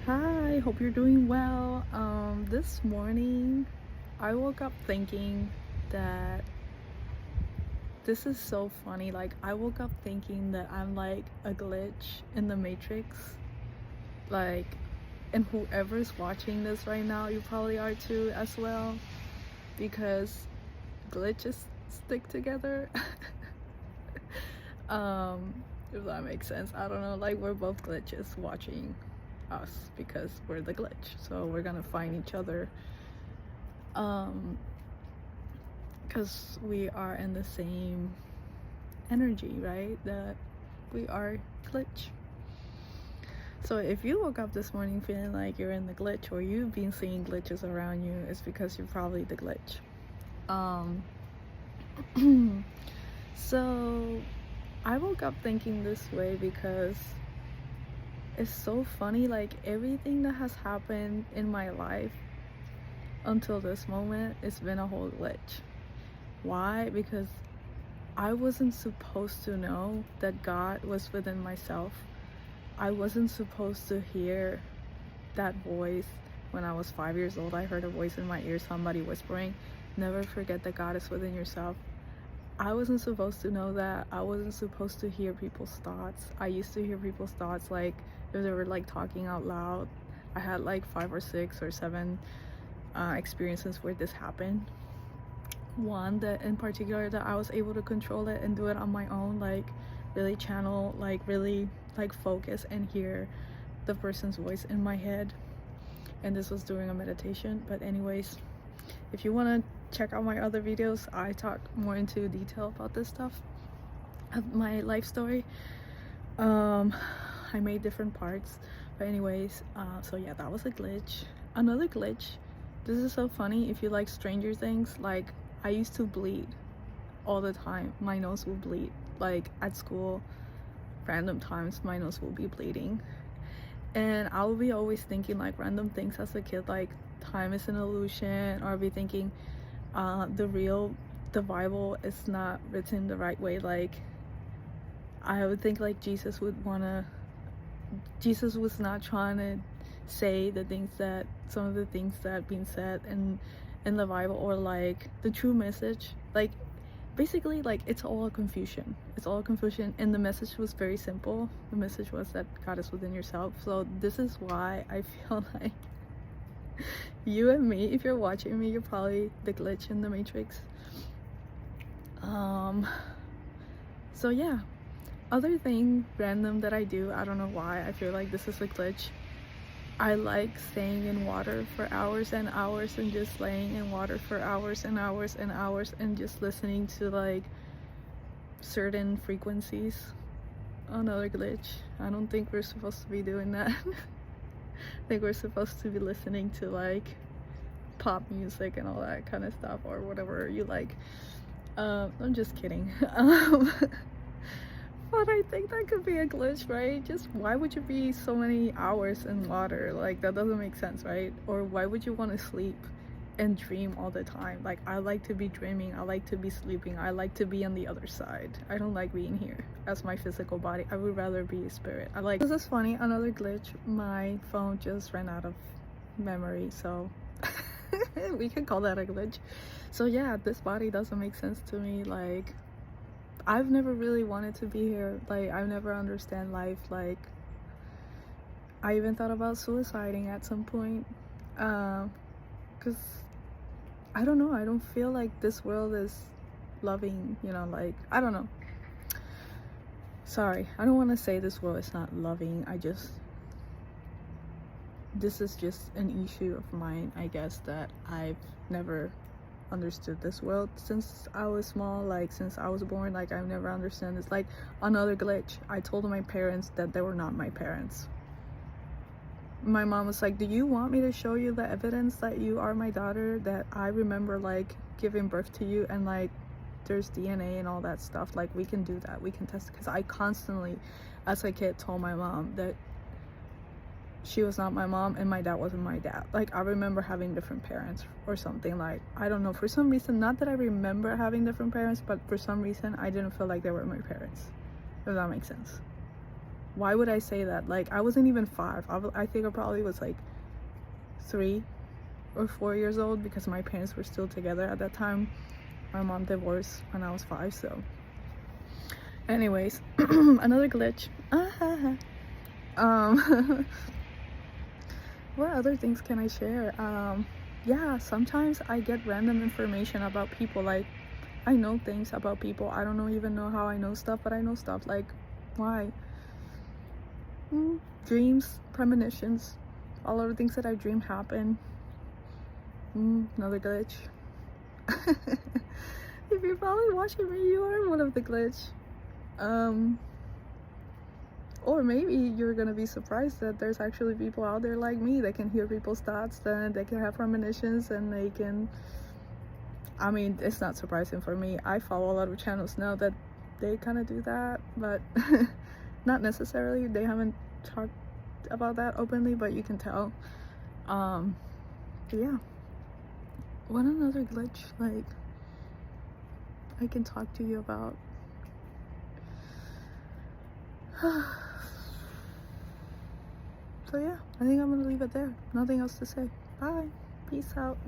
Hi, hope you're doing well. This morning I woke up thinking that this is so funny. Like, I woke up thinking that I'm like a glitch in the Matrix. Like, and whoever's watching this right now, you probably are too as well, because glitches stick together. If that makes sense. I don't know. Like, we're both glitches watching us because we're the glitch. So we're gonna find each other um because we are in the same energy, right? That we are glitch. So if you woke up this morning feeling like you're in the glitch, or you've been seeing glitches around you, it's because you're probably the glitch. um so I woke up thinking this way because it's so funny. Like, everything that has happened in my life until this moment, it's been a whole glitch. Why? Because I wasn't supposed to know that God was within myself. I wasn't supposed to hear that voice. When I was 5 years old, I heard a voice in my ear, somebody whispering, "Never forget that God is within yourself." I wasn't supposed to know that. I wasn't supposed to hear people's thoughts. I used to hear people's thoughts, like, if they were like talking out loud. I had like 5 or 6 or 7 experiences where this happened. One that in particular, that I was able to control it and do it on my own, like really channel, like really like focus and hear the person's voice in my head. And this was during a meditation. But anyways, if you want to check out my other videos, I talk more into detail about this stuff of my life story. I made different parts. But anyways, so yeah, that was a glitch. Another glitch, this is so funny. If you like Stranger Things, like, I used to bleed all the time. My nose will bleed, like at school. Random times my nose will be bleeding, and I will be always thinking like random things as a kid, like time is an illusion, or I'll be thinking the Bible is not written the right way. Like, I would think like Jesus was not trying to say the things that some of the things that being said in the Bible, or like the true message. Like, basically, like, it's all confusion. It's all confusion, and the message was very simple. The message was that God is within yourself. So this is why I feel like you and me, if you're watching me, you're probably the glitch in the Matrix. So yeah, other thing random that I do, I don't know why I feel like this is a glitch. I like staying in water for hours and hours, and just laying in water for hours and hours and hours, and just listening to like certain frequencies. Another glitch. I don't think we're supposed to be doing that. I think we're supposed to be listening to like pop music and all that kind of stuff, or whatever you like. I'm just kidding. But I think that could be a glitch, right? Just, why would you be so many hours in water? Like, that doesn't make sense, right? Or why would you want to sleep and dream all the time? Like, I like to be dreaming, I like to be sleeping, I like to be on the other side. I don't like being here as my physical body. I would rather be a spirit. This is funny, another glitch. My phone just ran out of memory, so we can call that a glitch. So yeah, this body doesn't make sense to me. Like, I've never really wanted to be here. Like, I've never understand life. Like, I even thought about suiciding at some point, because I don't know, I don't feel like this world is loving, like, I don't know. Sorry, I don't want to say this world is not loving. This is just an issue of mine, I guess, that I've never understood this world since I was small. Like, since I was born, like, I've never understood. It's like another glitch. I told my parents that they were not my parents. My mom was like, "Do you want me to show you the evidence that you are my daughter, that I remember like giving birth to you, and like there's DNA and all that stuff? Like, we can do that, we can test." Because I constantly as a kid told my mom that she was not my mom and my dad wasn't my dad. Like, I remember having different parents or something. Like, I don't know, for some reason, not that I remember having different parents, but for some reason I didn't feel like they were my parents, if that makes sense. Why would I say that? Like, I wasn't even 5. I think I probably was like 3 or 4 years old, because my parents were still together at that time. My mom divorced when I was 5. So anyways, another glitch. What other things can I share? Yeah, sometimes I get random information about people. Like, I know things about people. I don't even know how I know stuff, but I know stuff. Like, why? Dreams, premonitions, all of the things that I dream happen. Another glitch. If you're probably watching me, you are one of the glitch. Or maybe you're gonna be surprised that there's actually people out there like me that can hear people's thoughts, that they can have premonitions, and they can, I mean, it's not surprising for me. I follow a lot of channels now that they kind of do that, but not necessarily. They haven't talked about that openly, but you can tell. But yeah, what another glitch like I can talk to you about? So yeah, I think I'm gonna leave it there. Nothing else to say. Bye. Peace out.